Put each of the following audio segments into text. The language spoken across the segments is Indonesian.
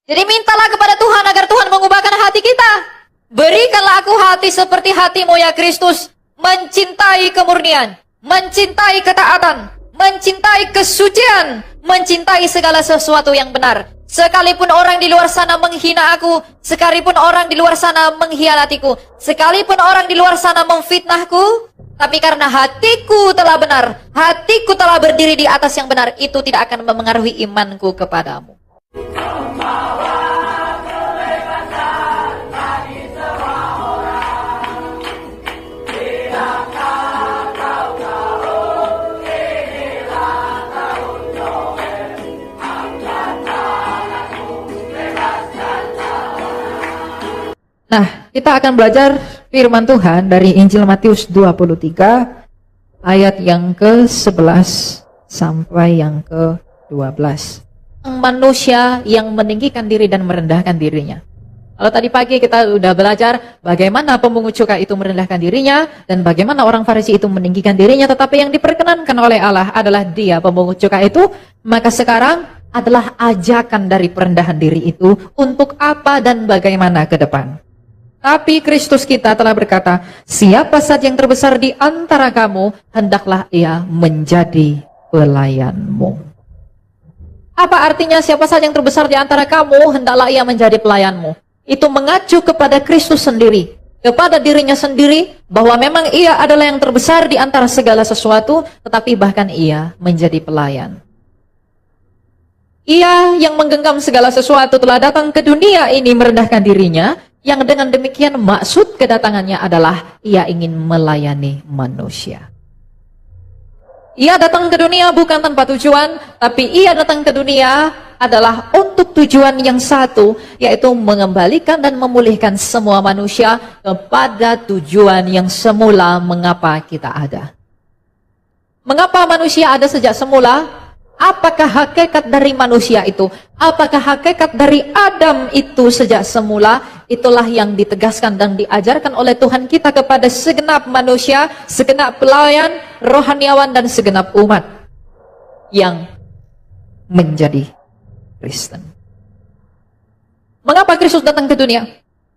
Jadi mintalah kepada Tuhan agar Tuhan mengubahkan hati kita. Berikanlah aku hati seperti hatimu ya Kristus. Mencintai kemurnian, mencintai ketaatan, mencintai kesucian, mencintai segala sesuatu yang benar. Sekalipun orang di luar sana menghina aku, sekalipun orang di luar sana mengkhianatiku, sekalipun orang di luar sana memfitnahku, tapi karena hatiku telah benar, hatiku telah berdiri di atas yang benar, itu tidak akan memengaruhi imanku kepadamu. Nah, kita akan belajar firman Tuhan dari Injil Matius 23 ayat yang ke-11 sampai yang ke-12. Manusia yang meninggikan diri dan merendahkan dirinya. Kalau tadi pagi kita sudah belajar bagaimana pemungut cukai itu merendahkan dirinya dan bagaimana orang Farisi itu meninggikan dirinya, tetapi yang diperkenankan oleh Allah adalah dia pemungut cukai itu. Maka sekarang adalah ajakan dari perendahan diri itu untuk apa dan bagaimana ke depan. Tapi Kristus kita telah berkata, siapa saja yang terbesar di antara kamu, hendaklah ia menjadi pelayanmu. Apa artinya siapa saja yang terbesar di antara kamu, hendaklah ia menjadi pelayanmu? Itu mengacu kepada Kristus sendiri, kepada dirinya sendiri, bahwa memang ia adalah yang terbesar di antara segala sesuatu, tetapi bahkan ia menjadi pelayan. Ia yang menggenggam segala sesuatu telah datang ke dunia ini merendahkan dirinya, yang dengan demikian maksud kedatangannya adalah ia ingin melayani manusia. Ia datang ke dunia bukan tanpa tujuan, tapi ia datang ke dunia adalah untuk tujuan yang satu, yaitu mengembalikan dan memulihkan semua manusia kepada tujuan yang semula mengapa kita ada. Mengapa manusia ada sejak semula? Apakah hakikat dari manusia itu? Apakah hakikat dari Adam itu sejak semula? Itulah yang ditegaskan dan diajarkan oleh Tuhan kita kepada segenap manusia, segenap pelayan, rohaniawan, dan segenap umat yang menjadi Kristen. Mengapa Kristus datang ke dunia?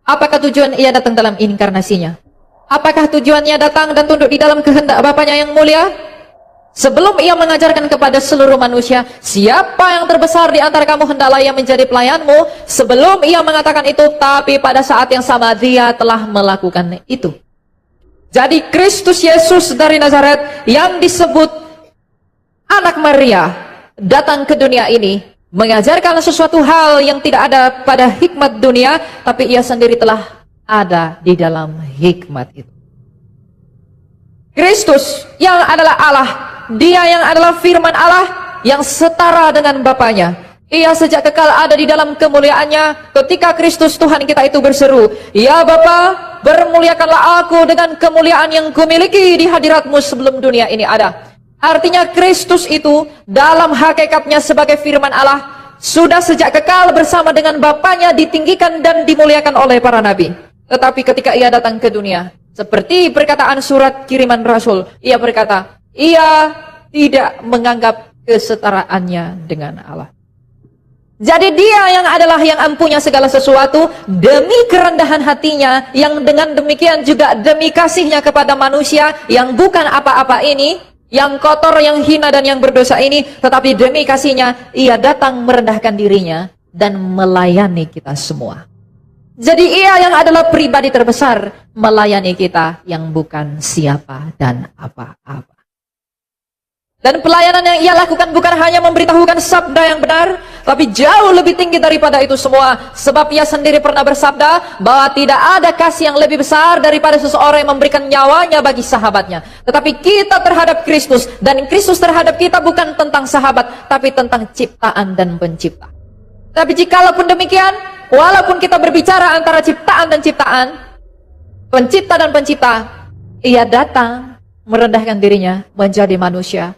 Apakah tujuan ia datang dalam inkarnasinya? Apakah tujuannya datang dan tunduk di dalam kehendak Bapanya yang mulia? Sebelum ia mengajarkan kepada seluruh manusia, siapa yang terbesar di antara kamu hendaklah ia menjadi pelayanmu. Sebelum ia mengatakan itu, tapi pada saat yang sama dia telah melakukan itu. Jadi Kristus Yesus dari Nazaret yang disebut anak Maria datang ke dunia ini mengajarkan sesuatu hal yang tidak ada pada hikmat dunia, tapi ia sendiri telah ada di dalam hikmat itu. Kristus yang adalah Allah, dia yang adalah firman Allah yang setara dengan Bapanya. Ia sejak kekal ada di dalam kemuliaannya. Ketika Kristus Tuhan kita itu berseru, ya Bapa, bermuliakanlah aku dengan kemuliaan yang kumiliki di hadiratmu sebelum dunia ini ada. Artinya Kristus itu dalam hakikatnya sebagai firman Allah sudah sejak kekal bersama dengan Bapanya ditinggikan dan dimuliakan oleh para nabi. Tetapi ketika ia datang ke dunia, seperti perkataan surat kiriman Rasul, ia berkata, ia tidak menganggap kesetaraannya dengan Allah. Jadi dia yang adalah yang empunya segala sesuatu, demi kerendahan hatinya, yang dengan demikian juga demi kasihnya kepada manusia, yang bukan apa-apa ini, yang kotor, yang hina, dan yang berdosa ini, tetapi demi kasihnya, ia datang merendahkan dirinya, dan melayani kita semua. Jadi ia yang adalah pribadi terbesar, melayani kita yang bukan siapa dan apa-apa. Dan pelayanan yang ia lakukan bukan hanya memberitahukan sabda yang benar, tapi jauh lebih tinggi daripada itu semua. Sebab ia sendiri pernah bersabda bahwa tidak ada kasih yang lebih besar daripada seseorang yang memberikan nyawanya bagi sahabatnya. Tetapi kita terhadap Kristus, dan Kristus terhadap kita bukan tentang sahabat, tapi tentang ciptaan dan pencipta. Tapi jikalaupun demikian, walaupun kita berbicara antara ciptaan dan ciptaan, pencipta dan pencipta, ia datang merendahkan dirinya menjadi manusia.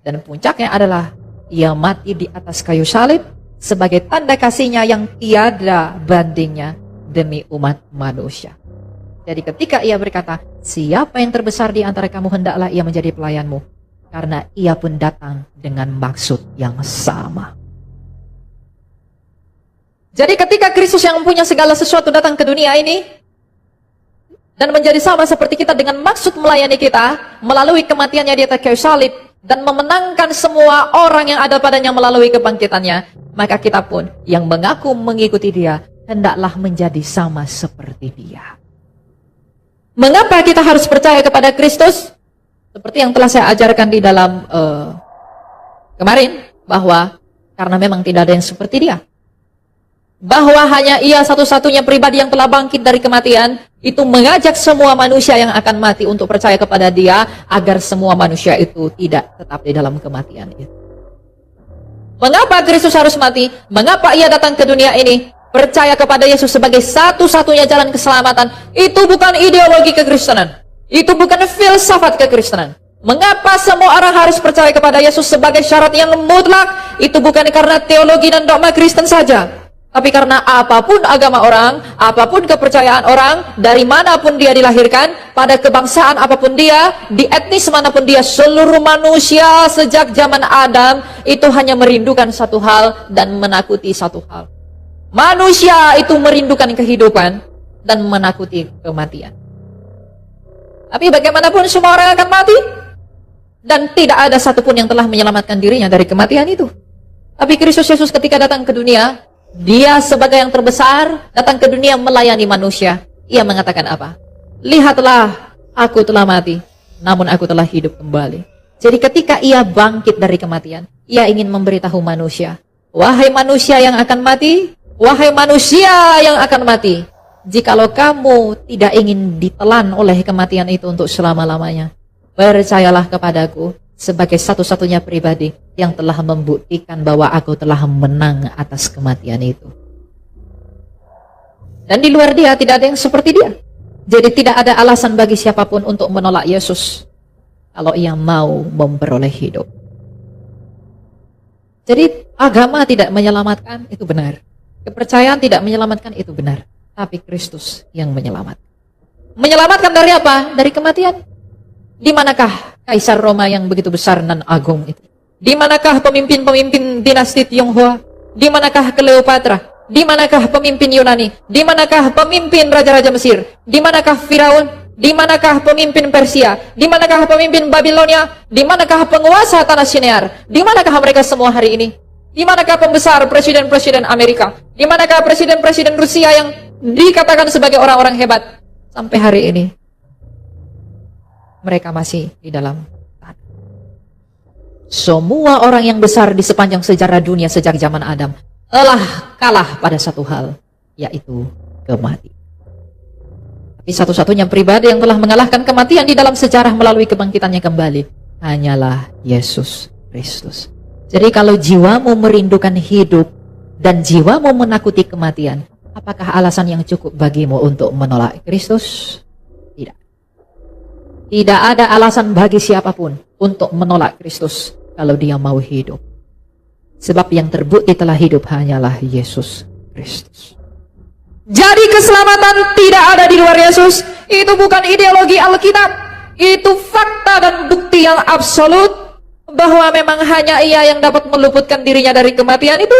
Dan puncaknya adalah ia mati di atas kayu salib sebagai tanda kasihnya yang tiada bandingnya demi umat manusia. Jadi ketika ia berkata, siapa yang terbesar di antara kamu hendaklah ia menjadi pelayanmu. Karena ia pun datang dengan maksud yang sama. Jadi ketika Kristus yang punya segala sesuatu datang ke dunia ini, dan menjadi sama seperti kita dengan maksud melayani kita, melalui kematiannya di atas kayu salib, dan memenangkan semua orang yang ada padanya melalui kebangkitannya, maka kita pun yang mengaku mengikuti dia, hendaklah menjadi sama seperti dia. Mengapa kita harus percaya kepada Kristus? Seperti yang telah saya ajarkan di dalam kemarin, bahwa karena memang tidak ada yang seperti dia. Bahwa hanya ia satu-satunya pribadi yang telah bangkit dari kematian, itu mengajak semua manusia yang akan mati untuk percaya kepada dia, agar semua manusia itu tidak tetap di dalam kematian itu. Mengapa Kristus harus mati? Mengapa ia datang ke dunia ini? Percaya kepada Yesus sebagai satu-satunya jalan keselamatan. Itu bukan ideologi kekristenan. Itu bukan filsafat kekristenan. Mengapa semua orang harus percaya kepada Yesus sebagai syarat yang mutlak? Itu bukan karena teologi dan dogma Kristen saja, tapi karena apapun agama orang, apapun kepercayaan orang, dari manapun dia dilahirkan, pada kebangsaan apapun dia, di etnis manapun dia, seluruh manusia sejak zaman Adam itu hanya merindukan satu hal dan menakuti satu hal. Manusia itu merindukan kehidupan dan menakuti kematian. Tapi bagaimanapun semua orang akan mati, dan tidak ada satupun yang telah menyelamatkan dirinya dari kematian itu. Tapi Kristus Yesus ketika datang ke dunia, dia sebagai yang terbesar datang ke dunia melayani manusia. Ia mengatakan apa? Lihatlah, aku telah mati, namun aku telah hidup kembali. Jadi ketika ia bangkit dari kematian, ia ingin memberitahu manusia, wahai manusia yang akan mati, wahai manusia yang akan mati, jikalau kamu tidak ingin ditelan oleh kematian itu untuk selama-lamanya, percayalah kepadaku sebagai satu-satunya pribadi yang telah membuktikan bahwa aku telah menang atas kematian itu. Dan di luar dia tidak ada yang seperti dia. Jadi tidak ada alasan bagi siapapun untuk menolak Yesus kalau ia mau memperoleh hidup. Jadi agama tidak menyelamatkan, itu benar. Kepercayaan tidak menyelamatkan, itu benar. Tapi Kristus yang menyelamatkan. Menyelamatkan dari apa? Dari kematian. Di manakah Kaisar Roma yang begitu besar dan agung itu? Di manakah pemimpin-pemimpin dinasti Tionghoa? Di manakah Cleopatra? Di manakah pemimpin Yunani? Di manakah pemimpin raja-raja Mesir? Di manakah Firaun? Di manakah pemimpin Persia? Di manakah pemimpin Babilonia? Di manakah penguasa tanah Sinear? Di manakah mereka semua hari ini? Di manakah pembesar presiden-presiden Amerika? Di manakah presiden-presiden Rusia yang dikatakan sebagai orang-orang hebat? Sampai hari ini mereka masih di dalam tanah. Semua orang yang besar di sepanjang sejarah dunia sejak zaman Adam telah kalah pada satu hal, yaitu kematian. Tapi satu-satunya pribadi yang telah mengalahkan kematian di dalam sejarah melalui kebangkitannya kembali hanyalah Yesus Kristus. Jadi kalau jiwamu merindukan hidup dan jiwamu menakuti kematian, apakah alasan yang cukup bagimu untuk menolak Kristus? Tidak ada alasan bagi siapapun untuk menolak Kristus kalau dia mau hidup. Sebab yang terbukti telah hidup hanyalah Yesus Kristus. Jadi keselamatan tidak ada di luar Yesus. Itu bukan ideologi Alkitab. Itu fakta dan bukti yang absolut bahwa memang hanya ia yang dapat meluputkan dirinya dari kematian itu.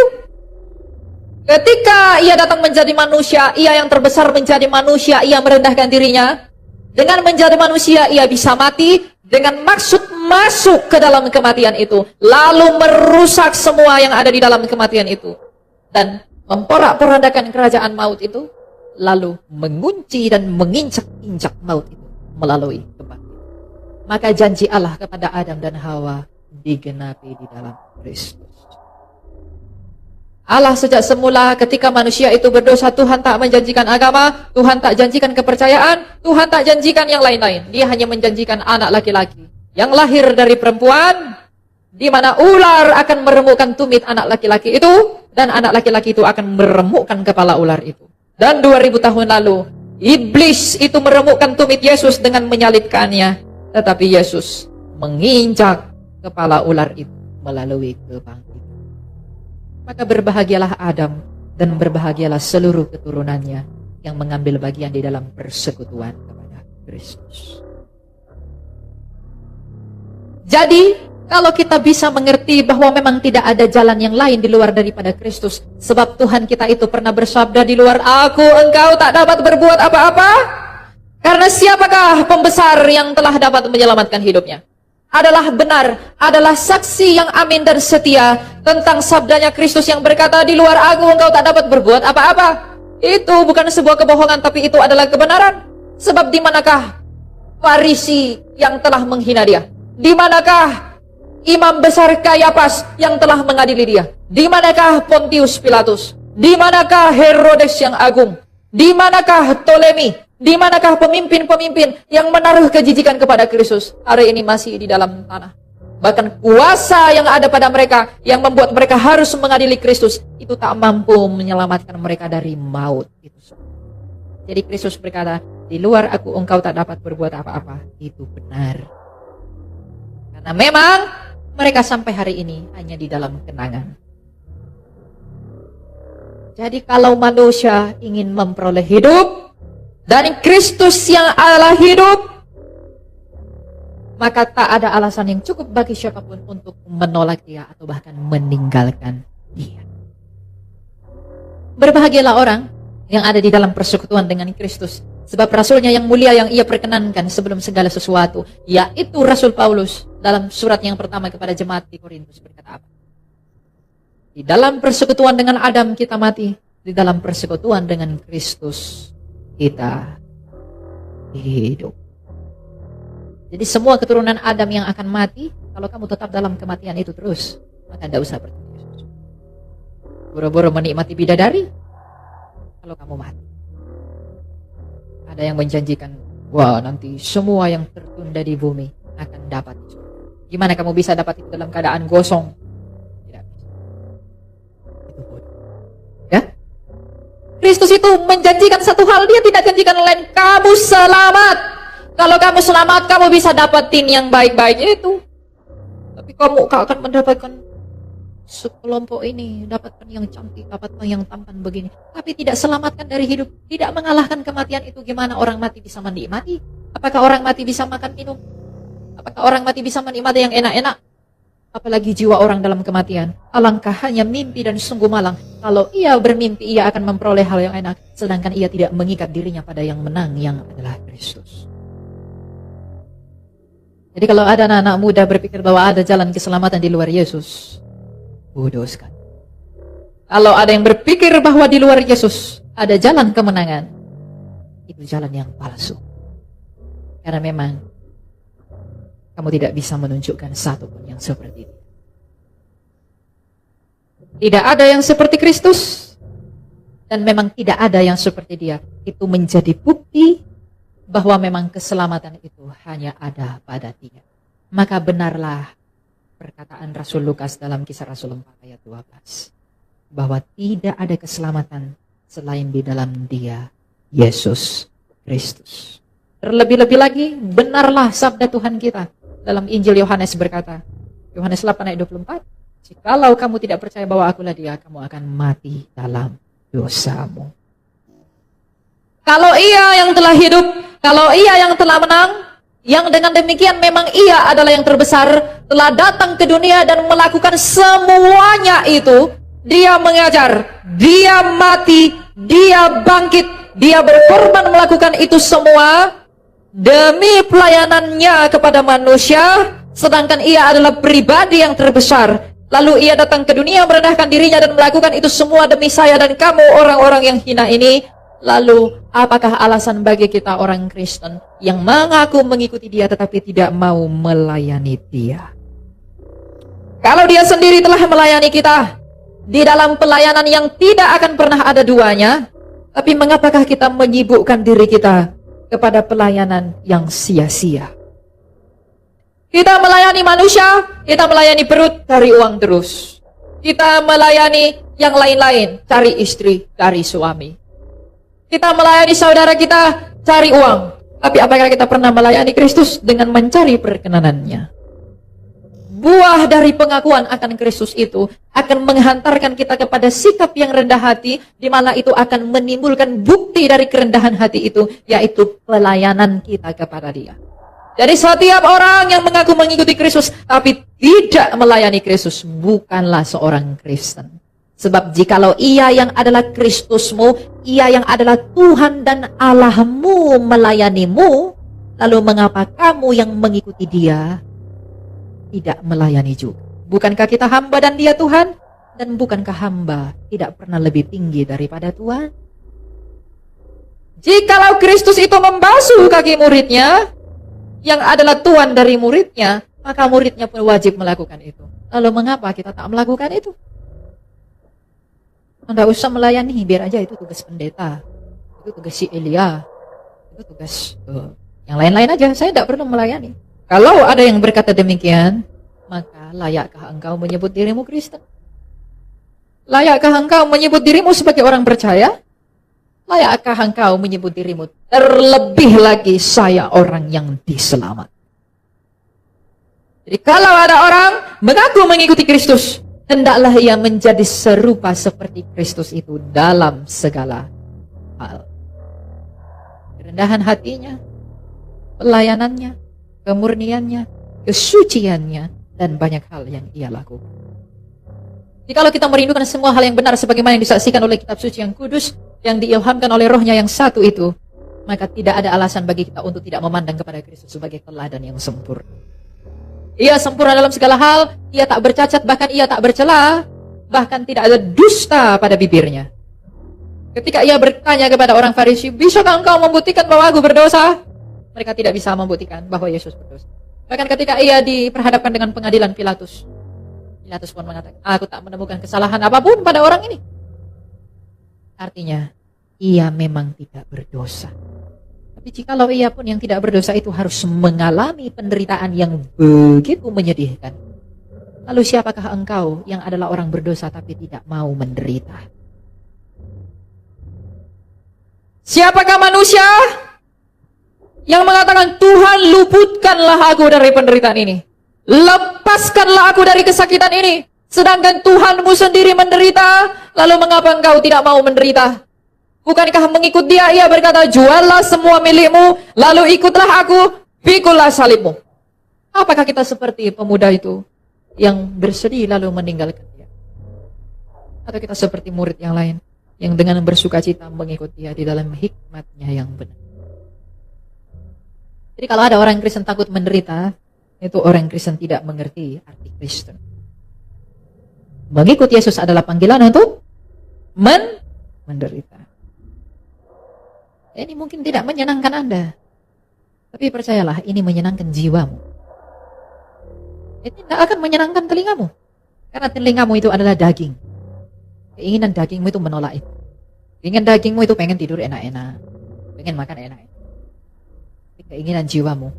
Ketika ia datang menjadi manusia, ia yang terbesar menjadi manusia, ia merendahkan dirinya. Dengan menjadi manusia, ia bisa mati dengan maksud masuk ke dalam kematian itu, lalu merusak semua yang ada di dalam kematian itu, dan memporak-porandakan kerajaan maut itu, lalu mengunci dan menginjak-injak maut itu melalui kebangkitan. Maka janji Allah kepada Adam dan Hawa digenapi di dalam Kristus. Allah sejak semula ketika manusia itu berdosa, Tuhan tak menjanjikan agama, Tuhan tak janjikan kepercayaan, Tuhan tak janjikan yang lain-lain. Dia hanya menjanjikan anak laki-laki yang lahir dari perempuan, di mana ular akan meremukkan tumit anak laki-laki itu, dan anak laki-laki itu akan meremukkan kepala ular itu. Dan 2000 tahun lalu, iblis itu meremukkan tumit Yesus dengan menyalibkannya, tetapi Yesus menginjak kepala ular itu melalui kebangkitan. Maka berbahagialah Adam dan berbahagialah seluruh keturunannya yang mengambil bagian di dalam persekutuan kepada Kristus. Jadi Kalau kita bisa mengerti bahwa memang tidak ada jalan yang lain di luar daripada Kristus. Sebab Tuhan kita itu pernah bersabda, di luar aku engkau tak dapat berbuat apa-apa. Karena siapakah pembesar yang telah dapat menyelamatkan hidupnya? Adalah benar, adalah saksi yang amin dan setia tentang sabdanya Kristus yang berkata, di luar aku engkau tak dapat berbuat apa-apa. Itu bukan sebuah kebohongan, tapi itu adalah kebenaran. Sebab di manakah Farisi yang telah menghina dia? Di manakah imam besar Kayafas yang telah mengadili dia? Di manakah Pontius Pilatus? Di manakah Herodes yang agung? Di manakah Ptolemy? Di manakah pemimpin-pemimpin yang menaruh kejijikan kepada Kristus? Hari ini masih di dalam tanah. Bahkan kuasa yang ada pada mereka yang membuat mereka harus mengadili Kristus itu tak mampu menyelamatkan mereka dari maut. Jadi Kristus berkata, di luar aku engkau tak dapat berbuat apa-apa. Itu benar. Karena memang mereka sampai hari ini hanya di dalam kenangan. Jadi kalau manusia ingin memperoleh hidup dari Kristus yang adalah hidup, maka tak ada alasan yang cukup bagi siapapun untuk menolak dia atau bahkan meninggalkan dia. Berbahagialah orang yang ada di dalam persekutuan dengan Kristus. Sebab rasulnya yang mulia yang ia perkenankan sebelum segala sesuatu, yaitu Rasul Paulus dalam surat yang pertama kepada jemaat di Korintus berkata apa? Di dalam persekutuan dengan Adam kita mati, di dalam persekutuan dengan Kristus kita hidup. Jadi semua keturunan Adam yang akan mati, kalau kamu tetap dalam kematian itu terus, maka tidak usah bertemu Yesus. Boro-boro menikmati bidadari, kalau kamu mati. Ada yang menjanjikan, wah nanti semua yang tertunda di bumi akan dapat. Gimana kamu bisa dapat itu dalam keadaan gosong? Tidak bisa. Itu bodoh. Ya? Kristus itu menjanjikan satu hal, dia tidak janjikan lain. Kamu selamat. Kalau kamu selamat, kamu bisa dapatin yang baik-baik itu. Tapi kamu akan mendapatkan sekelompok ini, dapatkan yang cantik, dapatkan yang tampan begini, tapi tidak selamatkan dari hidup, tidak mengalahkan kematian itu. Gimana orang mati bisa menikmati? Apakah orang mati bisa makan minum? Apakah orang mati bisa menikmati yang enak-enak? Apalagi jiwa orang dalam kematian. Alangkah hanya mimpi dan sungguh malang kalau ia bermimpi ia akan memperoleh hal yang enak, sedangkan ia tidak mengikat dirinya pada yang menang, yang adalah Kristus. Jadi kalau ada anak-anak muda berpikir bahwa ada jalan keselamatan di luar Yesus, bodoh sekali. Kalau ada yang berpikir bahwa di luar Yesus ada jalan kemenangan, itu jalan yang palsu. Karena memang kamu tidak bisa menunjukkan satu pun yang seperti itu. Tidak ada yang seperti Kristus, dan memang tidak ada yang seperti dia. Itu menjadi bukti bahwa memang keselamatan itu hanya ada pada dia. Maka benarlah perkataan Rasul Lukas dalam Kisah Rasul 4 ayat 12. Bahwa tidak ada keselamatan selain di dalam dia, Yesus Kristus. Terlebih-lebih lagi, benarlah sabda Tuhan kita dalam Injil Yohanes berkata, Yohanes 8 ayat 24, jikalau kamu tidak percaya bahwa akulah dia, kamu akan mati dalam dosamu. Kalau ia yang telah hidup, kalau ia yang telah menang, yang dengan demikian memang ia adalah yang terbesar, telah datang ke dunia dan melakukan semuanya itu. Dia mengajar, dia mati, dia bangkit, dia berkorban melakukan itu semua demi pelayanannya kepada manusia, sedangkan ia adalah pribadi yang terbesar. Lalu ia datang ke dunia merendahkan dirinya dan melakukan itu semua demi saya dan kamu orang-orang yang hina ini. Lalu apakah alasan bagi kita orang Kristen yang mengaku mengikuti dia tetapi tidak mau melayani dia? Kalau dia sendiri telah melayani kita di dalam pelayanan yang tidak akan pernah ada duanya, tapi mengapakah kita menyibukkan diri kita kepada pelayanan yang sia-sia? Kita melayani manusia, kita melayani perut, cari uang terus. Kita melayani yang lain-lain, cari istri, cari suami. Kita melayani saudara kita, cari uang. Tapi apakah kita pernah melayani Kristus dengan mencari perkenanannya? Buah dari pengakuan akan Kristus itu akan menghantarkan kita kepada sikap yang rendah hati, di mana itu akan menimbulkan bukti dari kerendahan hati itu, yaitu pelayanan kita kepada dia. Jadi setiap orang yang mengaku mengikuti Kristus tapi tidak melayani Kristus bukanlah seorang Kristen. Sebab jikalau ia yang adalah Kristusmu, ia yang adalah Tuhan dan Allahmu melayanimu, lalu mengapa kamu yang mengikuti dia tidak melayani juga? Bukankah kita hamba dan dia Tuhan? Dan bukankah hamba tidak pernah lebih tinggi daripada Tuhan? Jikalau Kristus itu membasuh kaki muridnya, yang adalah Tuhan dari muridnya, maka muridnya pun wajib melakukan itu. Lalu mengapa kita tak melakukan itu? Anda usah melayani, biar aja itu tugas pendeta, itu tugas si Elia, itu tugas yang lain-lain aja. Saya tidak perlu melayani. Kalau ada yang berkata demikian, maka layakkah engkau menyebut dirimu Kristen? Layakkah engkau menyebut dirimu sebagai orang percaya? Layakkah engkau menyebut dirimu terlebih lagi saya orang yang diselamat? Jadi kalau ada orang mengaku mengikuti Kristus, hendaklah ia menjadi serupa seperti Kristus itu dalam segala hal. Kerendahan hatinya, pelayanannya, kemurniannya, kesuciannya, dan banyak hal yang ia lakukan. Jadi kalau kita merindukan semua hal yang benar sebagaimana yang disaksikan oleh kitab suci yang kudus, yang diilhamkan oleh rohnya yang satu itu, maka tidak ada alasan bagi kita untuk tidak memandang kepada Kristus sebagai teladan yang sempurna. Ia sempurna dalam segala hal, ia tak bercacat, bahkan ia tak bercela, bahkan tidak ada dusta pada bibirnya. Ketika ia bertanya kepada orang Farisi, bisakah engkau membuktikan bahwa aku berdosa? Mereka tidak bisa membuktikan bahwa Yesus berdosa. Bahkan ketika ia diperhadapkan dengan pengadilan Pilatus, Pilatus pun mengatakan, aku tak menemukan kesalahan apapun pada orang ini. Artinya, ia memang tidak berdosa. Tapi jikalau ia pun yang tidak berdosa itu harus mengalami penderitaan yang begitu menyedihkan, lalu siapakah engkau yang adalah orang berdosa tapi tidak mau menderita? Siapakah manusia yang mengatakan, Tuhan luputkanlah aku dari penderitaan ini, lepaskanlah aku dari kesakitan ini, sedangkan Tuhanmu sendiri menderita, lalu mengapa engkau tidak mau menderita? Bukankah mengikut dia, ia berkata, juallah semua milikmu, lalu ikutlah aku, pikulah salibmu. Apakah kita seperti pemuda itu yang bersedih lalu meninggalkan dia? Atau kita seperti murid yang lain, yang dengan bersuka cita mengikut dia di dalam hikmatnya yang benar? Jadi kalau ada orang Kristen takut menderita, itu orang Kristen tidak mengerti arti Kristen. Mengikut Yesus adalah panggilan untuk menderita. Ini mungkin tidak menyenangkan Anda, tapi percayalah, ini menyenangkan jiwamu. Ini tidak akan menyenangkan telingamu, karena telingamu itu adalah daging. Keinginan dagingmu itu menolak itu. Keinginan dagingmu itu pengen tidur enak-enak, pengen makan enak-enak. Keinginan jiwamu,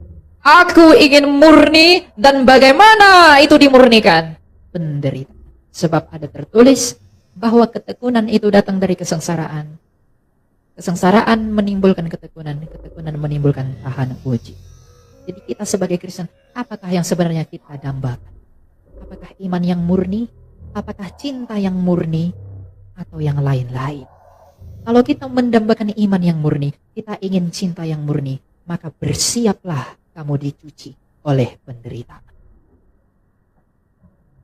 aku ingin murni, dan bagaimana itu dimurnikan? Penderita. Sebab ada tertulis bahwa ketekunan itu datang dari kesengsaraan. Kesengsaraan menimbulkan ketekunan, ketekunan menimbulkan tahan uji. Jadi kita sebagai Kristen, apakah yang sebenarnya kita dambakan? Apakah iman yang murni? Apakah cinta yang murni? Atau yang lain-lain? Kalau kita mendambakan iman yang murni, kita ingin cinta yang murni, maka bersiaplah kamu dicuci oleh penderitaan.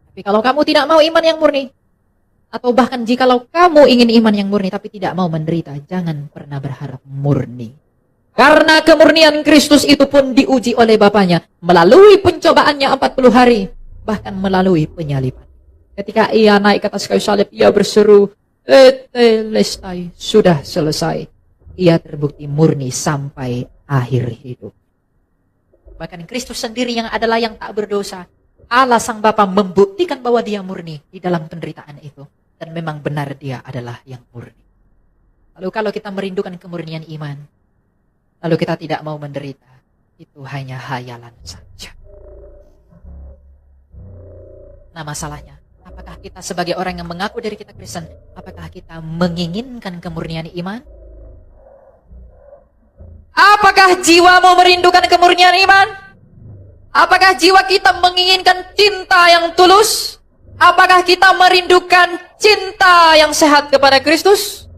Tapi kalau kamu tidak mau iman yang murni, atau bahkan jikalau kamu ingin iman yang murni tapi tidak mau menderita, jangan pernah berharap murni. Karena kemurnian Kristus itu pun diuji oleh Bapaknya melalui pencobaannya 40 hari, bahkan melalui penyaliban. Ketika ia naik ke atas kayu salib, ia berseru, tetelestai, sudah selesai. Ia terbukti murni sampai akhir hidup. Bahkan Kristus sendiri yang adalah yang tak berdosa, Allah Sang Bapa membuktikan bahwa dia murni di dalam penderitaan itu. Dan memang benar dia adalah yang murni. Lalu kalau kita merindukan kemurnian iman, lalu kita tidak mau menderita, itu hanya hayalan saja. Nah masalahnya, apakah kita sebagai orang yang mengaku dari kita Kristen, apakah kita menginginkan kemurnian iman? Apakah jiwamu merindukan kemurnian iman? Apakah jiwa kita menginginkan cinta yang tulus? Apakah kita merindukan cinta yang sehat kepada Kristus?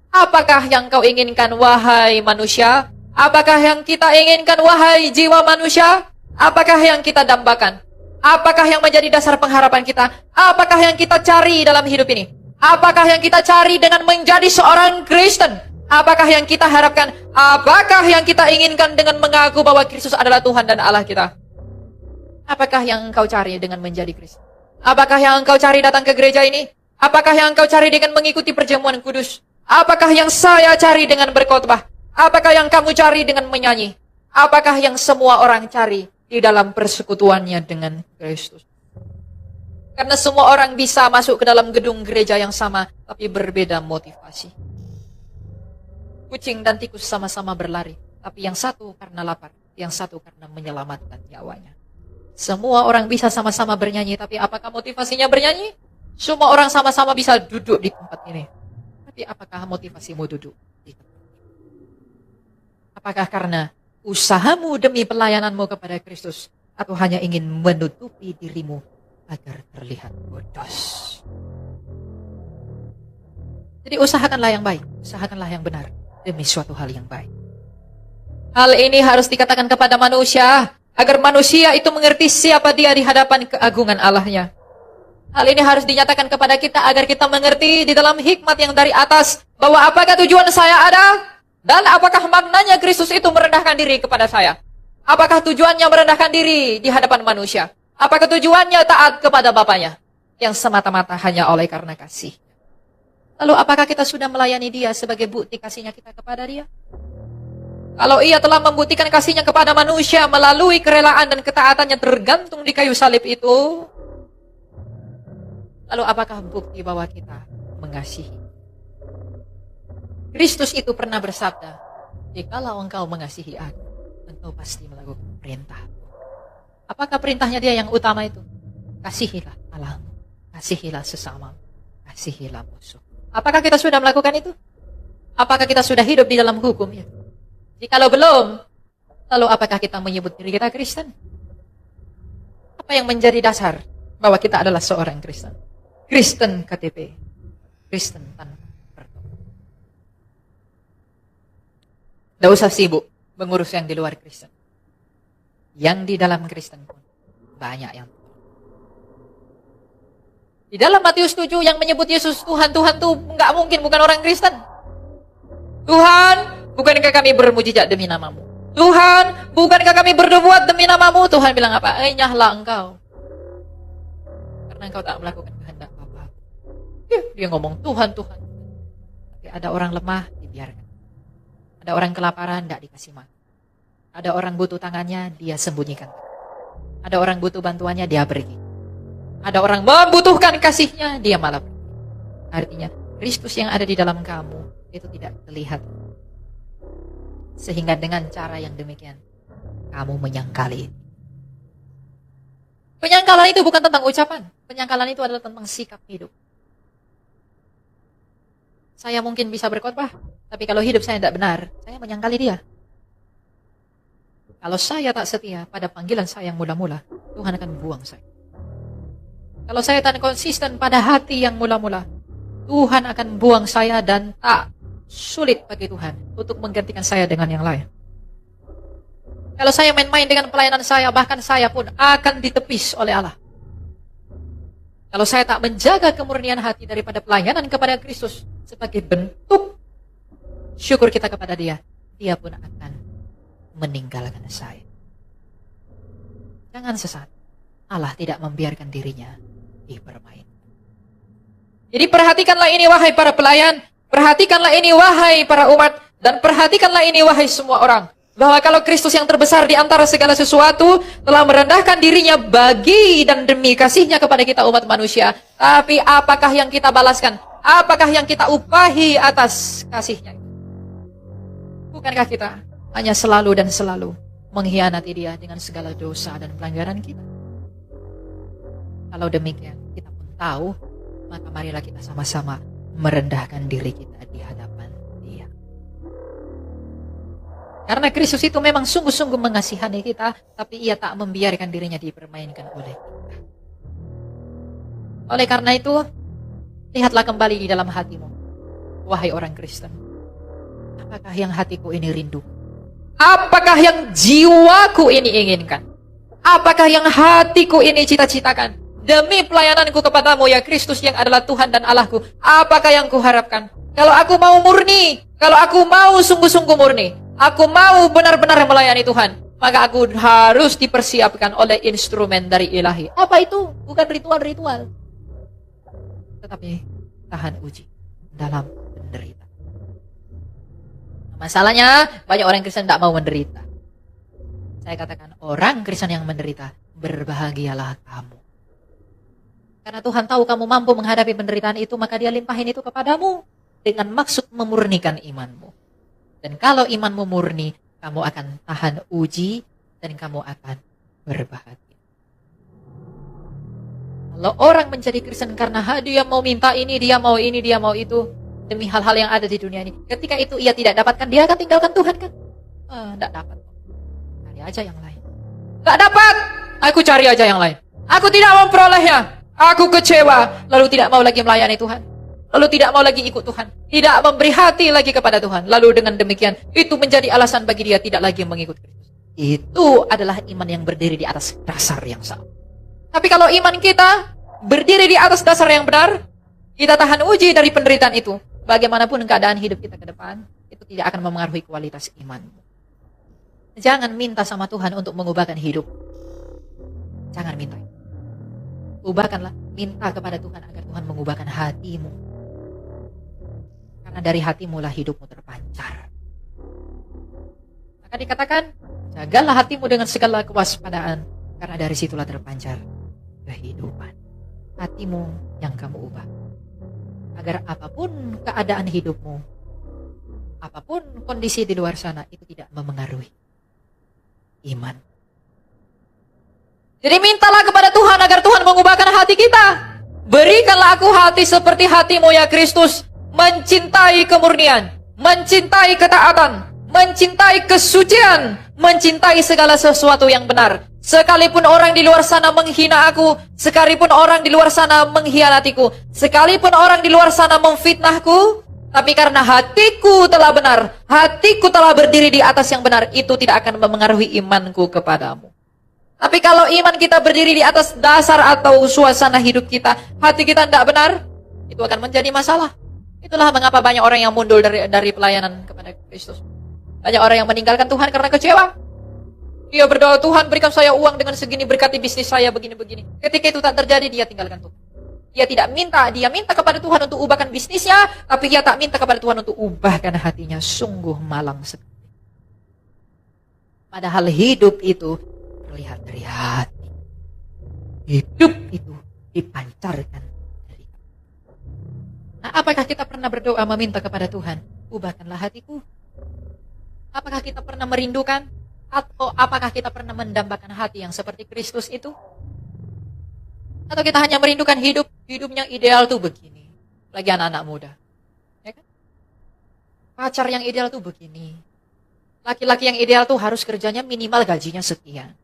Apakah yang kau inginkan, wahai manusia? Apakah yang kita inginkan, wahai jiwa manusia? Apakah yang kita dambakan? Apakah yang menjadi dasar pengharapan kita? Apakah yang kita cari dalam hidup ini? Apakah yang kita cari dengan menjadi seorang Kristen? Apakah yang kita harapkan? Apakah yang kita inginkan dengan mengaku bahwa Kristus adalah Tuhan dan Allah kita? Apakah yang engkau cari dengan menjadi Kristen? Apakah yang engkau cari datang ke gereja ini? Apakah yang engkau cari dengan mengikuti perjamuan kudus? Apakah yang saya cari dengan berkhotbah? Apakah yang kamu cari dengan menyanyi? Apakah yang semua orang cari di dalam persekutuannya dengan Kristus? Karena semua orang bisa masuk ke dalam gedung gereja yang sama, tapi berbeda motivasi. Kucing dan tikus sama-sama berlari, tapi yang satu karena lapar, yang satu karena menyelamatkan nyawanya. Semua orang bisa sama-sama bernyanyi, tapi apakah motivasinya bernyanyi? Semua orang sama-sama bisa duduk di tempat ini. Tapi apakah motivasimu duduk di tempat ini? Apakah karena usahamu demi pelayananmu kepada Kristus, atau hanya ingin menutupi dirimu agar terlihat bodos? Jadi usahakanlah yang baik, usahakanlah yang benar demi suatu hal yang baik. Hal ini harus dikatakan kepada manusia, agar manusia itu mengerti siapa dia di hadapan keagungan Allahnya. Hal ini harus dinyatakan kepada kita agar kita mengerti di dalam hikmat yang dari atas, bahwa apakah tujuan saya ada, dan apakah maknanya Kristus itu merendahkan diri kepada saya. Apakah tujuannya merendahkan diri di hadapan manusia? Apakah tujuannya taat kepada Bapaknya, yang semata-mata hanya oleh karena kasih? Lalu apakah kita sudah melayani dia sebagai bukti kasihnya kita kepada dia? Kalau ia telah membuktikan kasihnya kepada manusia melalui kerelaan dan ketaatannya tergantung di kayu salib itu, lalu apakah bukti bahwa kita mengasihi? Kristus itu pernah bersabda, jikalau engkau mengasihi aku, engkau pasti melakukan perintah. Apakah perintahnya dia yang utama itu? Kasihilah Allahmu, kasihilah sesamamu, kasihilah musuh. Apakah kita sudah melakukan itu? Apakah kita sudah hidup di dalam hukumnya? Jikalau belum, lalu apakah kita menyebut diri kita Kristen? Apa yang menjadi dasar bahwa kita adalah seorang Kristen? Kristen KTP, Kristen tanpa pertolongan. Tidak usah sibuk mengurus yang di luar Kristen. Yang di dalam Kristen pun banyak yang di dalam Matius 7 yang menyebut Yesus Tuhan, Tuhan tuh nggak mungkin bukan orang Kristen. Tuhan, bukankah kami bermujizat demi namamu? Tuhan, bukankah kami berbuat demi namamu? Tuhan bilang apa? Nyahlah engkau, karena engkau tak melakukan kehendak Bapa. Dia ngomong Tuhan, Tuhan. Tapi ada orang lemah, dibiarkan. Ada orang kelaparan, tidak dikasih makan. Ada orang butuh tangannya, dia sembunyikan. Ada orang butuh bantuannya, dia pergi. Ada orang membutuhkan kasihnya, dia malah pergi. Artinya, Kristus yang ada di dalam kamu, itu tidak terlihat. Sehingga dengan cara yang demikian, kamu menyangkali. Penyangkalan itu bukan tentang ucapan. Penyangkalan itu adalah tentang sikap hidup. Saya mungkin bisa berkhotbah, tapi kalau hidup saya tidak benar, saya menyangkali dia. Kalau saya tak setia pada panggilan saya yang mula-mula, Tuhan akan buang saya. Kalau saya tak konsisten pada hati yang mula-mula, Tuhan akan buang saya dan tak sulit bagi Tuhan untuk menggantikan saya dengan yang lain. Kalau saya main-main dengan pelayanan saya, bahkan saya pun akan ditepis oleh Allah. Kalau saya tak menjaga kemurnian hati daripada pelayanan kepada Kristus sebagai bentuk syukur kita kepada dia, dia pun akan meninggalkan saya. Jangan sesat. Allah tidak membiarkan dirinya dipermainkan. Jadi perhatikanlah ini wahai para pelayan, perhatikanlah ini wahai para umat, dan perhatikanlah ini wahai semua orang. Bahwa kalau Kristus yang terbesar di antara segala sesuatu telah merendahkan dirinya bagi dan demi kasihnya kepada kita umat manusia. Tapi apakah yang kita balaskan? Apakah yang kita upahi atas kasihnya? Bukankah kita hanya selalu dan selalu mengkhianati dia dengan segala dosa dan pelanggaran kita? Kalau demikian, kita pun tahu, maka marilah kita sama-sama merendahkan diri kita di hadapan dia. Karena Kristus itu memang sungguh-sungguh mengasihani kita, tapi ia tak membiarkan dirinya dipermainkan oleh kita. Oleh karena itu, lihatlah kembali di dalam hatimu, wahai orang Kristen. Apakah yang hatiku ini rindu? Apakah yang jiwaku ini inginkan? Apakah yang hatiku ini cita-citakan? Demi pelayananku kepadamu ya Kristus yang adalah Tuhan dan Allahku, apakah yang kuharapkan? Kalau aku mau murni, kalau aku mau sungguh-sungguh murni, aku mau benar-benar melayani Tuhan, maka aku harus dipersiapkan oleh instrumen dari ilahi. Apa itu? Bukan ritual-ritual, tetapi tahan uji dalam menderita. Masalahnya, banyak orang Kristen tidak mau menderita. Saya katakan, orang Kristen yang menderita, berbahagialah kamu. Karena Tuhan tahu kamu mampu menghadapi penderitaan itu, maka Dia limpahin itu kepadamu dengan maksud memurnikan imanmu. Dan kalau imanmu murni, kamu akan tahan uji dan kamu akan berbahagia. Kalau orang menjadi Kristen karena dia mau minta ini, dia mau itu, demi hal-hal yang ada di dunia ini. Ketika itu ia tidak dapatkan, dia akan tinggalkan Tuhan kan? Tidak dapat. Cari aja yang lain. Tidak dapat, aku cari aja yang lain. Aku tidak memperolehnya. Aku kecewa, lalu tidak mau lagi melayani Tuhan. Lalu tidak mau lagi ikut Tuhan. Tidak memberi hati lagi kepada Tuhan. Lalu dengan demikian, itu menjadi alasan bagi dia tidak lagi mengikut Kristus. Itu adalah iman yang berdiri di atas dasar yang salah. Tapi kalau iman kita berdiri di atas dasar yang benar, kita tahan uji dari penderitaan itu. Bagaimanapun keadaan hidup kita ke depan, itu tidak akan memengaruhi kualitas imanmu. Jangan minta sama Tuhan untuk mengubahkan hidup. Jangan minta. Ubahkanlah, minta kepada Tuhan agar Tuhan mengubahkan hatimu. Karena dari hatimu lah hidupmu terpancar. Maka dikatakan, jagalah hatimu dengan segala kewaspadaan, karena dari situlah terpancar kehidupan. Hatimu yang kamu ubah. Agar apapun keadaan hidupmu, apapun kondisi di luar sana, itu tidak memengaruhi iman. Jadi mintalah kepada Tuhan agar Tuhan mengubahkan hati kita. Berikanlah aku hati seperti hatimu ya Kristus. Mencintai kemurnian, mencintai ketaatan, mencintai kesucian, mencintai segala sesuatu yang benar. Sekalipun orang di luar sana menghina aku, sekalipun orang di luar sana mengkhianatiku, sekalipun orang di luar sana memfitnahku, tapi karena hatiku telah benar, hatiku telah berdiri di atas yang benar, itu tidak akan memengaruhi imanku kepadamu. Tapi kalau iman kita berdiri di atas dasar atau suasana hidup kita, hati kita tidak benar, itu akan menjadi masalah. Itulah mengapa banyak orang yang mundur dari pelayanan kepada Kristus. Banyak orang yang meninggalkan Tuhan karena kecewa. Dia berdoa, Tuhan berikan saya uang dengan segini, berkati bisnis saya begini-begini. Ketika itu tak terjadi, dia tinggalkan Tuhan. Dia tidak minta, dia minta kepada Tuhan untuk ubahkan bisnisnya, tapi dia tak minta kepada Tuhan untuk ubahkan hatinya. Sungguh malang sekali. Padahal hidup itu terlihat dari hati. Hidup itu dipancarkan dari hati. Nah, apakah kita pernah berdoa meminta kepada Tuhan, ubahkanlah hatiku? Apakah kita pernah merindukan? Atau apakah kita pernah mendambakan hati yang seperti Kristus itu? Atau kita hanya merindukan hidupnya ideal tuh begini. Lagi anak-anak muda. Ya kan? Pacar yang ideal tuh begini. Laki-laki yang ideal tuh harus kerjanya minimal gajinya sekian.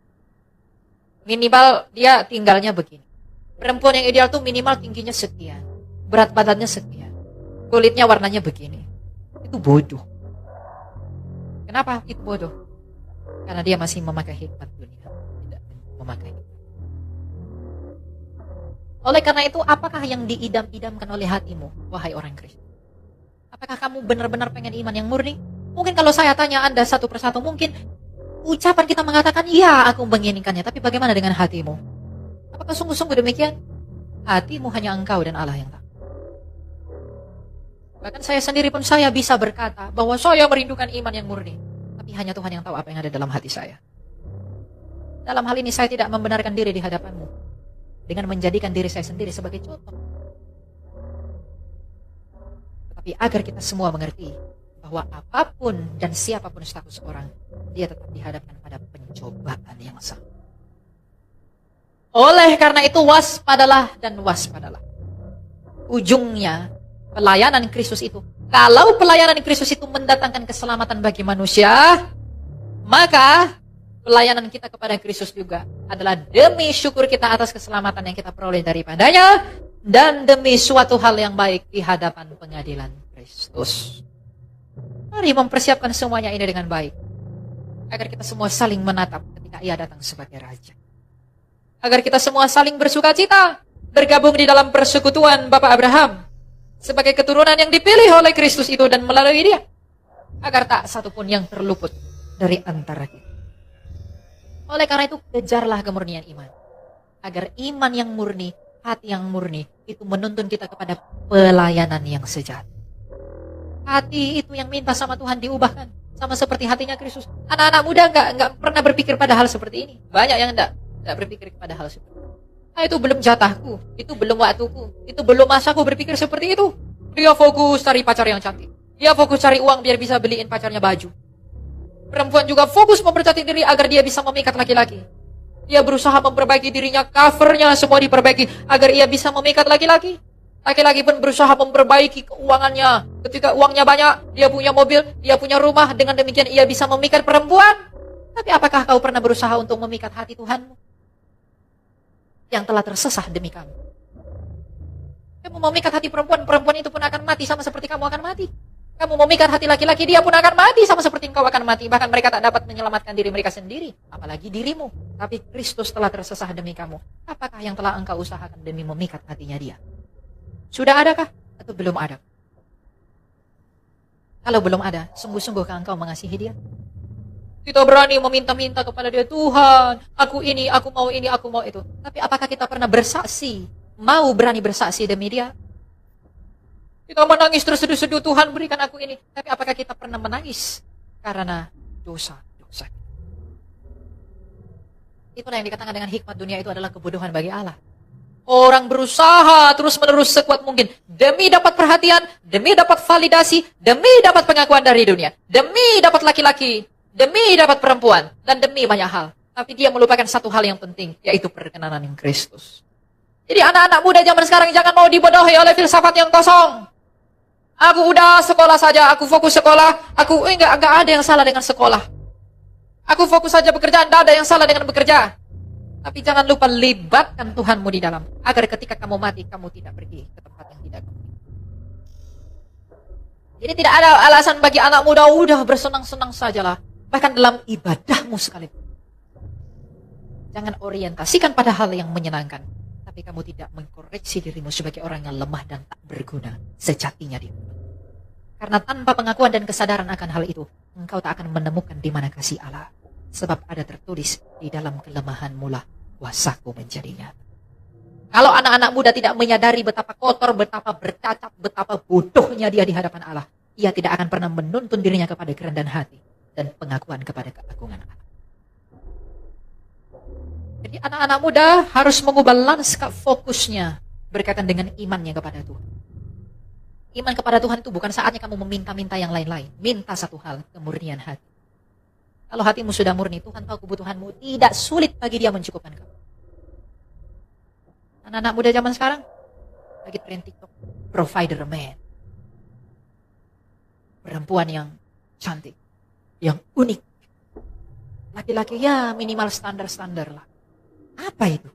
Minimal dia tinggalnya begini. Perempuan yang ideal tuh minimal tingginya sekian. Berat badannya sekian. Kulitnya warnanya begini. Itu bodoh. Kenapa itu bodoh? Karena dia masih memakai hikmat dunia. Tidak memakai hikmat. Oleh karena itu, apakah yang diidam-idamkan oleh hatimu, wahai orang Kristen? Apakah kamu benar-benar pengen iman yang murni? Mungkin kalau saya tanya Anda satu persatu, mungkin ucapan kita mengatakan, iya aku menginginkannya, tapi bagaimana dengan hatimu? Apakah sungguh-sungguh demikian? Hatimu hanya Engkau dan Allah yang tahu. Bahkan saya sendiri pun saya bisa berkata bahwa saya merindukan iman yang murni. Tapi hanya Tuhan yang tahu apa yang ada dalam hati saya. Dalam hal ini saya tidak membenarkan diri di hadapanmu dengan menjadikan diri saya sendiri sebagai contoh. Tetapi agar kita semua mengerti bahwa apapun dan siapapun status orang, dia tetap dihadapkan pada pencobaan yang sama. Oleh karena itu waspadalah dan waspadalah. Ujungnya pelayanan Kristus itu, kalau pelayanan Kristus itu mendatangkan keselamatan bagi manusia, maka pelayanan kita kepada Kristus juga adalah demi syukur kita atas keselamatan yang kita peroleh daripadanya, dan demi suatu hal yang baik di hadapan pengadilan Kristus. Mari mempersiapkan semuanya ini dengan baik. Agar kita semua saling menatap ketika ia datang sebagai Raja. Agar kita semua saling bersuka cita, bergabung di dalam persekutuan Bapak Abraham, sebagai keturunan yang dipilih oleh Kristus itu dan melalui dia. Agar tak satupun yang terluput dari antara kita. Oleh karena itu, kejarlah kemurnian iman. Agar iman yang murni, hati yang murni, itu menuntun kita kepada pelayanan yang sejati. Hati itu yang minta sama Tuhan diubahkan, sama seperti hatinya Kristus. Anak-anak muda nggak pernah berpikir pada hal seperti ini. Banyak yang nggak berpikir kepada hal seperti itu. Nah, itu belum jatahku, itu belum waktuku, itu belum masaku berpikir seperti itu. Dia fokus cari pacar yang cantik. Dia fokus cari uang biar bisa beliin pacarnya baju. Perempuan juga fokus mempercantik diri agar dia bisa memikat laki-laki. Dia berusaha memperbaiki dirinya, covernya semua diperbaiki agar ia bisa memikat laki-laki. Laki-laki pun berusaha memperbaiki keuangannya. Ketika uangnya banyak, dia punya mobil, dia punya rumah. Dengan demikian ia bisa memikat perempuan. Tapi apakah kau pernah berusaha untuk memikat hati Tuhanmu? Yang telah tersesah demi kamu. Kamu memikat hati perempuan, perempuan itu pun akan mati sama seperti kamu akan mati. Kamu memikat hati laki-laki, dia pun akan mati sama seperti engkau akan mati. Bahkan mereka tak dapat menyelamatkan diri mereka sendiri. Apalagi dirimu. Tapi Kristus telah tersesah demi kamu. Apakah yang telah engkau usahakan demi memikat hatinya dia? Sudah adakah? Atau belum ada? Kalau belum ada, sungguh-sungguhkah engkau mengasihi dia? Kita berani meminta-minta kepada dia, Tuhan, aku ini, aku mau ini, aku mau itu. Tapi apakah kita pernah bersaksi, mau berani bersaksi demi dia? Kita menangis terseduh-seduh, Tuhan berikan aku ini. Tapi apakah kita pernah menangis karena dosa-dosa? Itulah yang dikatakan dengan hikmat dunia itu adalah kebodohan bagi Allah. Orang berusaha terus-menerus sekuat mungkin. Demi dapat perhatian, demi dapat validasi, demi dapat pengakuan dari dunia. Demi dapat laki-laki, demi dapat perempuan, dan demi banyak hal. Tapi dia melupakan satu hal yang penting, yaitu perkenanan yang Kristus. Jadi anak-anak muda zaman sekarang jangan mau dibodohi oleh filsafat yang kosong. Aku udah sekolah saja, aku fokus sekolah, enggak ada yang salah dengan sekolah. Aku fokus saja pekerjaan, tidak ada yang salah dengan bekerja. Tapi jangan lupa libatkan Tuhanmu di dalam, agar ketika kamu mati, kamu tidak pergi ke tempat yang tidak kamu. Jadi tidak ada alasan bagi anak muda, udah bersenang-senang sajalah. Bahkan dalam ibadahmu sekalipun. Jangan orientasikan pada hal yang menyenangkan. Tapi kamu tidak mengkoreksi dirimu sebagai orang yang lemah dan tak berguna sejatinya di Tuhan. Karena tanpa pengakuan dan kesadaran akan hal itu, engkau tak akan menemukan di mana kasih Allah. Sebab ada tertulis di dalam kelemahanmu lah kuasaku menjadi nyata. Kalau anak-anak muda tidak menyadari betapa kotor, betapa bercacat, betapa bodohnya dia di hadapan Allah, ia tidak akan pernah menuntun dirinya kepada kerendahan hati dan pengakuan kepada keagungan Allah. Jadi anak-anak muda harus mengubah lanskap fokusnya berkaitan dengan imannya kepada Tuhan. Iman kepada Tuhan itu bukan saatnya kamu meminta-minta yang lain-lain. Minta satu hal, kemurnian hati. Kalau hatimu sudah murni, Tuhan tahu kebutuhanmu, tidak sulit bagi dia mencukupkan kamu. Anak-anak muda zaman sekarang, lagi tren TikTok, provider man. Perempuan yang cantik, yang unik. Laki-laki ya minimal standar-standar lah. Apa itu?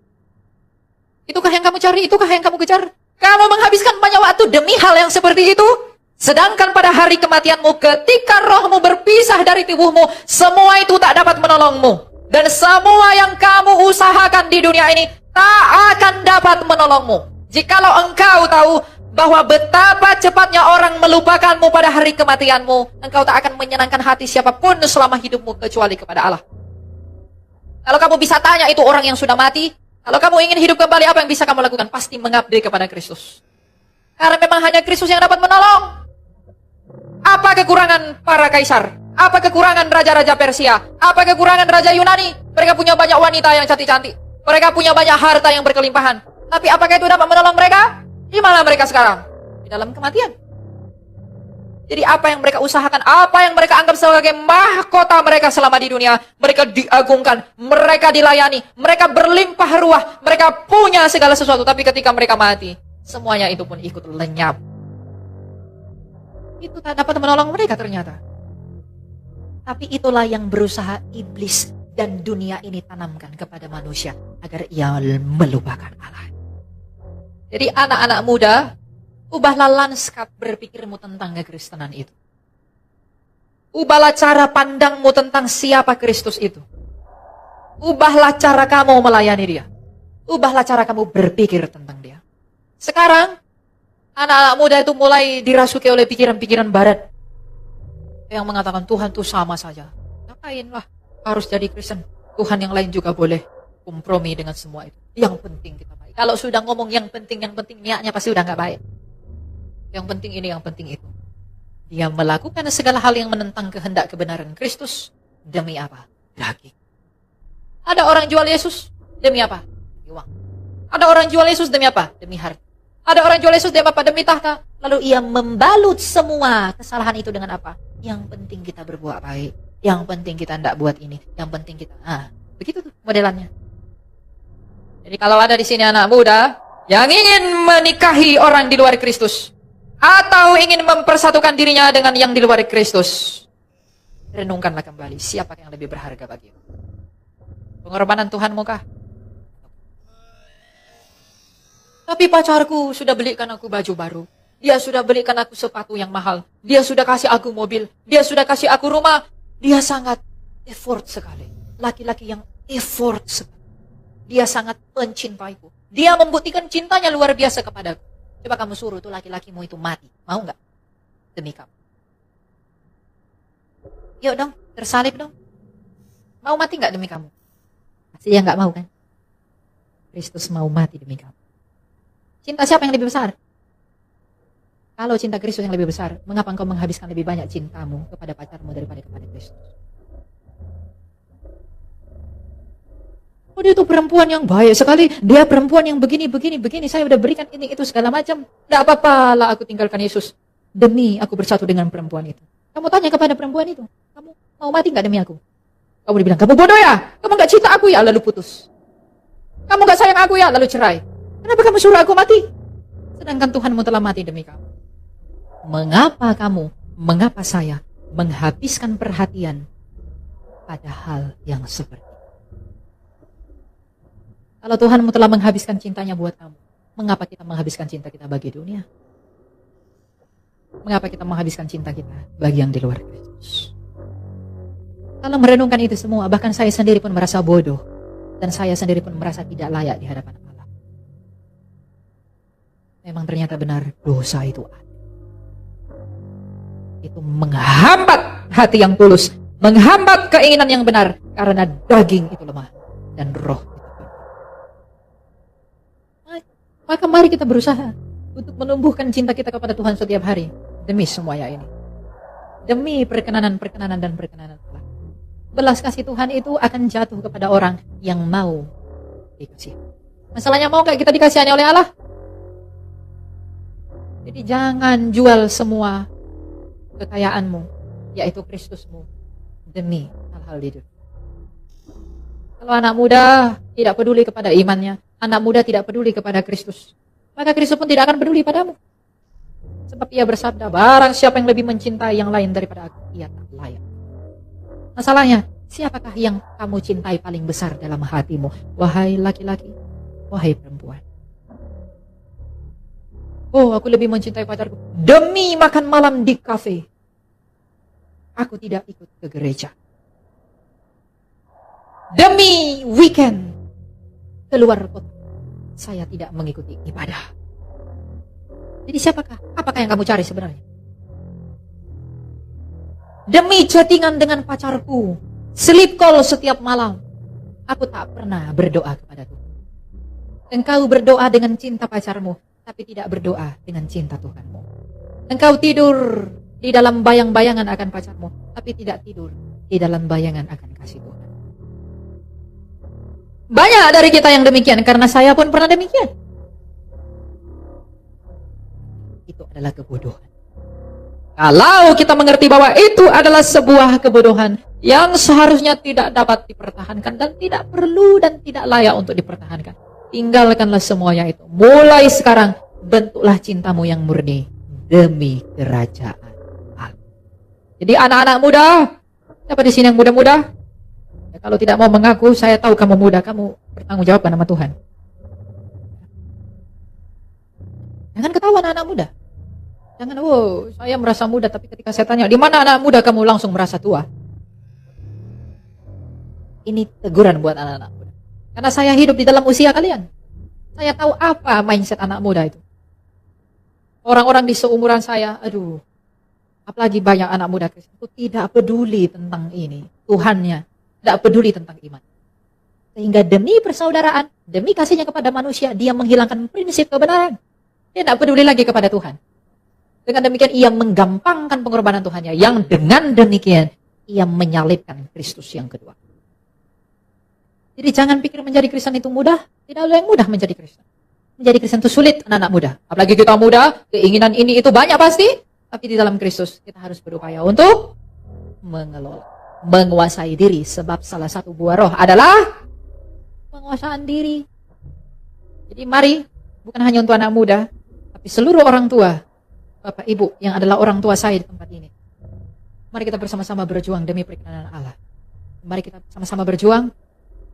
Itukah yang kamu cari? Itukah yang kamu kejar? Kamu menghabiskan banyak waktu demi hal yang seperti itu? Sedangkan pada hari kematianmu, ketika rohmu berpisah dari tubuhmu, semua itu tak dapat menolongmu. Dan semua yang kamu usahakan di dunia ini tak akan dapat menolongmu. Jikalau engkau tahu bahwa betapa cepatnya orang melupakanmu pada hari kematianmu, engkau tak akan menyenangkan hati siapapun selama hidupmu kecuali kepada Allah. Kalau kamu bisa tanya itu orang yang sudah mati, kalau kamu ingin hidup kembali, apa yang bisa kamu lakukan? Pasti mengabdi kepada Kristus. Karena memang hanya Kristus yang dapat menolong. Apa kekurangan para kaisar? Apa kekurangan raja-raja Persia? Apa kekurangan raja Yunani? Mereka punya banyak wanita yang cantik-cantik. Mereka punya banyak harta yang berkelimpahan. Tapi apakah itu dapat menolong mereka? Di mana mereka sekarang? Di dalam kematian. Jadi apa yang mereka usahakan, apa yang mereka anggap sebagai mahkota mereka selama di dunia, mereka diagungkan, mereka dilayani, mereka berlimpah ruah, mereka punya segala sesuatu. Tapi ketika mereka mati, semuanya itu pun ikut lenyap. Itu tak dapat menolong mereka ternyata. Tapi itulah yang berusaha iblis dan dunia ini tanamkan kepada manusia, agar ia melupakan Allah. Jadi anak-anak muda, ubahlah lanskap berpikirmu tentang kekristenan itu. Ubahlah cara pandangmu tentang siapa Kristus itu. Ubahlah cara kamu melayani dia. Ubahlah cara kamu berpikir tentang dia. Sekarang, anak-anak muda itu mulai dirasuki oleh pikiran-pikiran barat. Yang mengatakan Tuhan itu sama saja. Ngapain lah harus jadi Kristen. Tuhan yang lain juga boleh kompromi dengan semua itu. Yang penting kita baik. Kalau sudah ngomong yang penting, niatnya pasti udah gak baik. Yang penting ini, yang penting itu. Dia melakukan segala hal yang menentang kehendak kebenaran Kristus. Demi apa? Daging. Ada orang jual Yesus, demi apa? Demi uang. Ada orang jual Yesus demi apa? Demi harta. Ada orang jual Yesus demi apa? Demi tahta. Lalu ia membalut semua kesalahan itu dengan apa? Yang penting kita berbuat baik. Yang penting kita tidak buat ini. Yang penting kita... begitu tuh modelannya. Jadi kalau ada di sini anak muda yang ingin menikahi orang di luar Kristus, atau ingin mempersatukan dirinya dengan yang di luar Kristus, renungkanlah kembali siapa yang lebih berharga bagimu. Pengorbanan Tuhanmu kah? Tapi pacarku sudah belikan aku baju baru. Dia sudah belikan aku sepatu yang mahal. Dia sudah kasih aku mobil. Dia sudah kasih aku rumah. Dia sangat effort sekali. Laki-laki yang effort sekali. Dia sangat mencintaiku. Dia membuktikan cintanya luar biasa kepadaku. Coba kamu suruh tuh laki-lakimu itu mati. Mau nggak? Demi kamu. Yuk dong, tersalib dong. Mau mati nggak demi kamu? Pasti dia nggak mau kan? Kristus mau mati demi kamu. Cinta siapa yang lebih besar? Kalau cinta Kristus yang lebih besar, mengapa engkau menghabiskan lebih banyak cintamu kepada pacarmu daripada kepada Kristus? Oh, dia itu perempuan yang baik sekali. Dia perempuan yang begini. Saya udah berikan ini, itu, segala macam. Tidak apa-apa lah aku tinggalkan Yesus. Demi aku bersatu dengan perempuan itu. Kamu tanya kepada perempuan itu, kamu mau mati nggak demi aku? Kamu dibilang, kamu bodoh ya? Kamu nggak cinta aku ya? Lalu putus. Kamu nggak sayang aku ya? Lalu cerai. Kenapa kamu suruh aku mati? Sedangkan Tuhanmu telah mati demi kamu. Mengapa saya menghabiskan perhatian pada hal yang seperti itu? Kalau Tuhanmu telah menghabiskan cintanya buat kamu, mengapa kita menghabiskan cinta kita bagi dunia? Mengapa kita menghabiskan cinta kita bagi yang di luar Kristus? Kalau merenungkan itu semua, bahkan saya sendiri pun merasa bodoh. Dan saya sendiri pun merasa tidak layak di hadapan Allah. Memang ternyata benar, dosa itu ada. Itu menghambat hati yang tulus, menghambat keinginan yang benar, karena daging itu lemah dan roh itu kuat. Maka mari kita berusaha untuk menumbuhkan cinta kita kepada Tuhan setiap hari demi semuanya ini, demi perkenanan dan perkenanan Allah. Belas kasih Tuhan itu akan jatuh kepada orang yang mau dikasih. Masalahnya mau gak kita dikasihani oleh Allah? Jadi jangan jual semua kekayaanmu, yaitu Kristusmu, demi hal-hal di dunia. Kalau anak muda tidak peduli kepada imannya, anak muda tidak peduli kepada Kristus, maka Kristus pun tidak akan peduli padamu. Sebab ia bersabda, barang siapa yang lebih mencintai yang lain daripada aku, ia tak layak. Masalahnya, siapakah yang kamu cintai paling besar dalam hatimu? Wahai laki-laki, wahai perempuan. Oh, aku lebih mencintai pacarku. Demi makan malam di kafe, aku tidak ikut ke gereja. Demi weekend keluar kota, saya tidak mengikuti ibadah. Jadi apakah yang kamu cari sebenarnya? Demi chattingan dengan pacarku, sleep call setiap malam, aku tak pernah berdoa kepada Tuhan. Engkau berdoa dengan cinta pacarmu, tapi tidak berdoa dengan cinta Tuhanmu. Engkau tidur di dalam bayang-bayangan akan pacarmu, tapi tidak tidur di dalam bayangan akan kasih Tuhan. Banyak dari kita yang demikian, karena saya pun pernah demikian. Itu adalah kebodohan. Kalau kita mengerti bahwa itu adalah sebuah kebodohan yang seharusnya tidak dapat dipertahankan dan tidak perlu dan tidak layak untuk dipertahankan, tinggalkanlah semuanya itu. Mulai sekarang bentuklah cintamu yang murni demi kerajaan Allah. Jadi anak-anak muda, siapa di sini yang muda-muda? Ya, kalau tidak mau mengaku, saya tahu kamu muda, kamu bertanggung jawab nama Tuhan. Jangan ketahuan anak muda. Jangan, saya merasa muda, tapi ketika saya tanya, di mana anak muda, kamu langsung merasa tua. Ini teguran buat anak-anak muda. Karena saya hidup di dalam usia kalian. Saya tahu apa mindset anak muda itu. Orang-orang di seumuran saya, apalagi banyak anak muda Kristen itu tidak peduli tentang ini, Tuhannya, tidak peduli tentang iman. Sehingga demi persaudaraan, demi kasihnya kepada manusia, dia menghilangkan prinsip kebenaran. Dia tidak peduli lagi kepada Tuhan. Dengan demikian ia menggampangkan pengorbanan Tuhannya, yang dengan demikian ia menyalibkan Kristus yang kedua. Jadi jangan pikir menjadi Kristen itu mudah. Tidak ada yang mudah menjadi Kristen. Menjadi Kristen itu sulit, anak-anak muda. Apalagi kita muda, keinginan ini itu banyak pasti. Tapi di dalam Kristus kita harus berupaya untuk mengelola, menguasai diri. Sebab salah satu buah roh adalah penguasaan diri. Jadi mari, bukan hanya untuk anak muda, tapi seluruh orang tua, Bapak Ibu yang adalah orang tua saya di tempat ini. Mari kita bersama-sama berjuang demi perkenan Allah. Mari kita sama-sama berjuang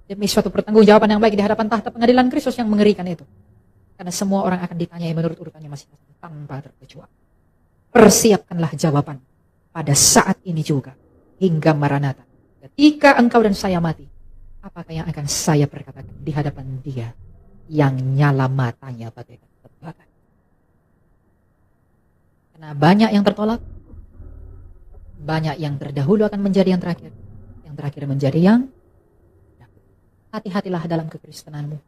demi suatu pertanggungjawaban yang baik di hadapan tahta pengadilan Kristus yang mengerikan itu. Karena semua orang akan ditanyai menurut urutannya masing-masing tanpa terkecuali. Persiapkanlah jawaban pada saat ini juga hingga Maranatha. Ketika engkau dan saya mati, apakah yang akan saya perkatakan di hadapan Dia yang nyala matanya bagaikan terbakar? Karena banyak yang tertolak, banyak yang terdahulu akan menjadi yang terakhir menjadi yang. Hati-hatilah dalam kekristenanmu.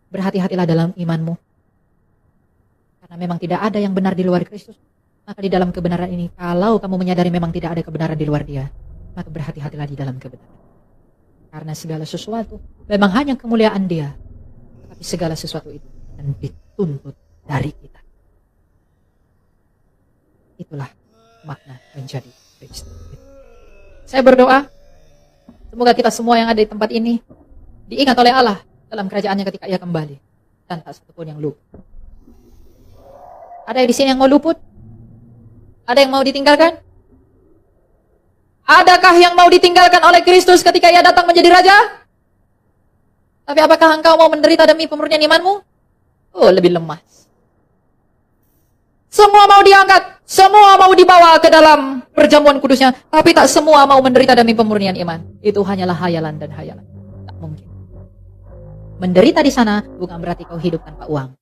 Berhati-hatilah dalam imanmu. Karena memang tidak ada yang benar di luar Kristus. Maka di dalam kebenaran ini, kalau kamu menyadari memang tidak ada kebenaran di luar Dia, maka berhati-hatilah di dalam kebenaran. Karena segala sesuatu memang hanya kemuliaan Dia. Tetapi segala sesuatu itu akan dituntut dari kita. Itulah makna menjadi Kristen. Saya berdoa, semoga kita semua yang ada di tempat ini diingat oleh Allah dalam kerajaannya ketika Ia kembali. Dan tak satu pun yang luput. Ada yang di sini yang mau luput? Ada yang mau ditinggalkan? Adakah yang mau ditinggalkan oleh Kristus ketika Ia datang menjadi Raja? Tapi apakah engkau mau menderita demi pemurnian imanmu? Lebih lemah. Semua mau diangkat, semua mau dibawa ke dalam perjamuan kudusnya, tapi tak semua mau menderita demi pemurnian iman. Itu hanyalah hayalan dan hayalan. Tak mungkin. Menderita di sana bukan berarti kau hidup tanpa uang.